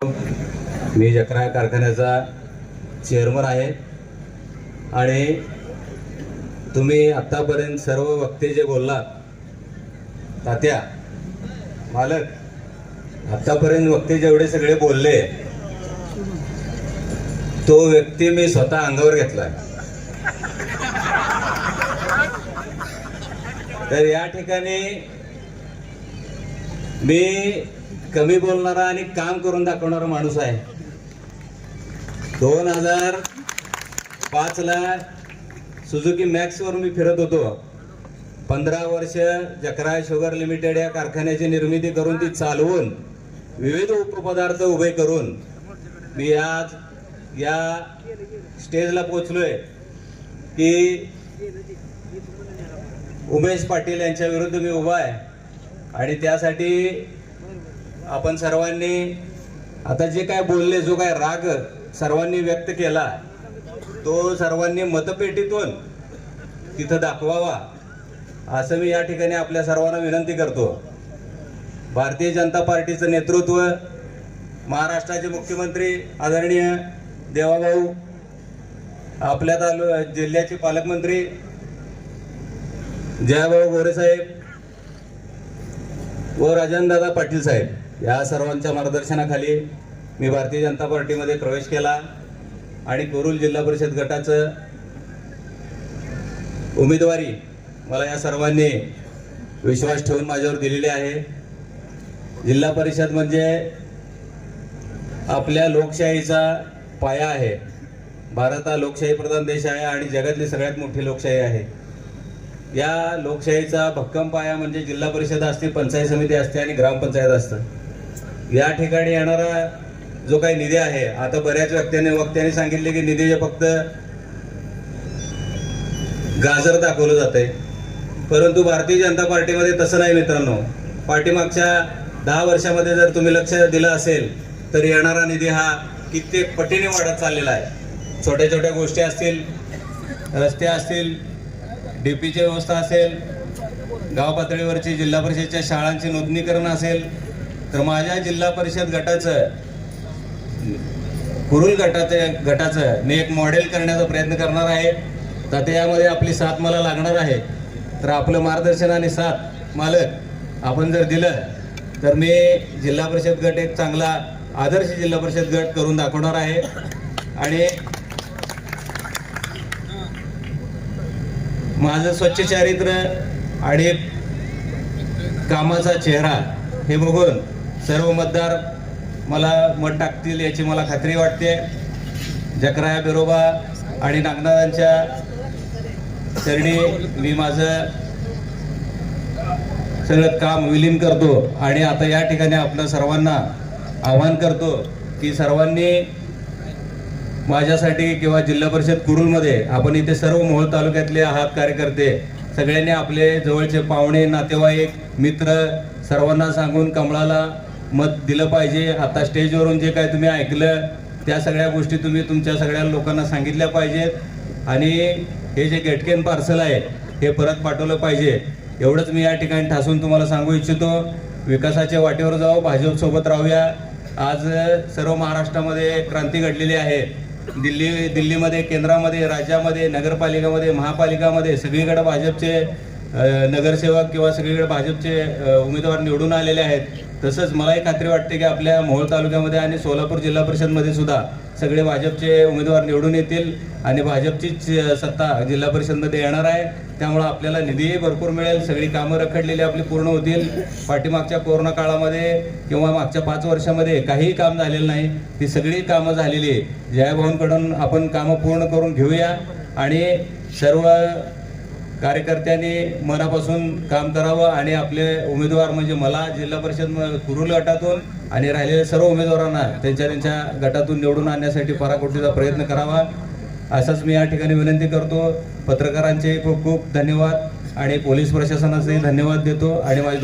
मी जकरा कारखान्याचा चेअरमन आहे आणि तुम्ही आतापर्यंत सर्व वक्ते जे बोललात, तात्या मालक आतापर्यंत वक्ते जेवढे सगळे बोलले, तो व्यक्ती मी स्वतः अंगावर घेतलाय. तर या ठिकाणी मी कमी बोलणारा आणि काम करून दाखवणारा माणूस आहे. 2005 ला सुझुकी मॅक्स वर मी फिरत होतो. 15 वर्ष जकरा शुगर लिमिटेड या कारखान्याची निर्मिती करून ती चालवून विविध उपपदार्थ उभे करून मी आज या स्टेजला पोहोचलोय की उमेश पाटील यांच्या विरुद्ध मी उभा आहे. आणि त्यासाठी आपण सर्वांनी आता जे काय बोलले, जो काय राग सर्वांनी व्यक्त केला, तो सर्वांनी मतपेटीतून तिथं दाखवावा असं मी या ठिकाणी आपल्या सर्वांना विनंती करतो. भारतीय जनता पार्टीचं नेतृत्व, महाराष्ट्राचे मुख्यमंत्री आदरणीय देवाभाऊ, आपल्या जिल्ह्याचे पालकमंत्री जयभाऊ गोरे साहेब व राजनदादा पाटील साहेब, या सर्वांच्या मार्गदर्शनाखाली मी भारतीय जनता पार्टीमध्ये प्रवेश केला आणि कुरुल जिल्हा परिषद गटाचं उमेदवारी मला या सर्वांनी विश्वास ठेवून माझ्यावर दिलेली आहे. जिल्हा परिषद म्हणजे आपल्या लोकशाहीचा पाया आहे. भारत हा लोकशाही प्रधान देश आहे आणि जगातली सगळ्यात मोठी लोकशाही आहे. या लोकशाहीचा भक्कम पाया म्हणजे जिल्हा परिषद असते, पंचायत समिती असते आणि ग्रामपंचायत असतं. या ठिकाणी येणारा जो काही निधी आहे, आता बऱ्याच वक्त्यांनी सांगितले की निधीचे फक्त गाजर दाखवलं जाते, परंतु भारतीय जनता पार्टीमध्ये तसं नाही मित्रांनो. पाठीमागच्या 10 वर्षामध्ये जर तुम्ही लक्ष दिलं असेल तर येणारा निधी हा कित्येक पटीने वाढत चाललेला आहे. छोट्या छोट्या गोष्टी असतील, रस्ते असतील, डीपीची व्यवस्था असेल, गाव पातळीवरची जिल्हा परिषदच्या शाळांची नूतनीकरण असेल, तर माझ्या जिल्हा परिषद गटाचं, कुरुल गटाचं मी एक मॉडेल करण्याचा प्रयत्न करणार आहे. तर यामध्ये आपली साथ मला लागणार आहे. तर आपलं मार्गदर्शन आणि साथ मालक आपण जर दिलं तर मी जिल्हा परिषद गट एक चांगला आदर्श जिल्हा परिषद गट करून दाखवणार आहे. आणि माझं स्वच्छ चारित्र्य आणि कामाचा चेहरा हे बघून सर्व मतदार मला मत टाकतील याची मला खात्री वाटते. जकरा बिरोबा आणि नागनाथांच्या चरणी मी माझं सगळं काम विलीन करतो. आणि आता या ठिकाणी आपल्या सर्वांना आवाहन करतो की सर्वांनी माझ्यासाठी किंवा जिल्हा परिषद कुरुलमध्ये, आपण इथे सर्व मोहोळ तालुक्यातले आहात कार्यकर्ते, सगळ्यांनी आपले जवळचे पाहुणे, नातेवाईक, मित्र सर्वांना सांगून कमळाला मत दिलं पाहिजे. आता स्टेजवरून जे काय तुम्ही ऐकलं त्या सगळ्या गोष्टी तुम्ही तुमच्या सगळ्या लोकांना सांगितल्या पाहिजेत. आणि हे जे गेटकेन पार्सल आहे हे परत पाठवलं पाहिजे. एवढंच मी या ठिकाणी ठासून तुम्हाला सांगू इच्छितो. विकासाच्या वाटेवर जाऊ, भाजपसोबत राहूया. आज सर्व महाराष्ट्रामध्ये क्रांती घडलेली आहे. दिल्लीमध्ये, केंद्रामध्ये, राज्यामध्ये, नगरपालिकामध्ये, महापालिकामध्ये सगळीकडे भाजपचे नगरसेवक किंवा सगळीकडे भाजपचे उमेदवार निवडून आलेले आहेत. तसंच मलाही खात्री वाटते की आपल्या मोहोळ तालुक्यामध्ये आणि सोलापूर जिल्हा परिषदमध्ये सुद्धा सगळे भाजपचे उमेदवार निवडून येतील आणि भाजपचीच सत्ता जिल्हा परिषदमध्ये येणार आहे. त्यामुळं आपल्याला निधीही भरपूर मिळेल, सगळी कामं रखडलेली आपली पूर्ण होतील. पाठीमागच्या कोरोना काळामध्ये किंवा मागच्या 5 वर्षामध्ये काहीही काम झालेलं नाही, ती सगळी कामं झालेली आहे. जयभाऊंकडून आपण कामं पूर्ण करून घेऊया आणि सर्व कार्यकर्त्यांनी मनापासून काम करावं. आणि आपले उमेदवार म्हणजे मला जिल्हा परिषद कुरुल गटातून आणि राहिलेल्या सर्व उमेदवारांना त्यांच्या गटातून निवडून आणण्यासाठी पराकोटीचा प्रयत्न करावा असंच मी या ठिकाणी विनंती करतो. पत्रकारांचे खूप खूप धन्यवाद आणि पोलीस प्रशासनाचेही धन्यवाद देतो. आणि माझे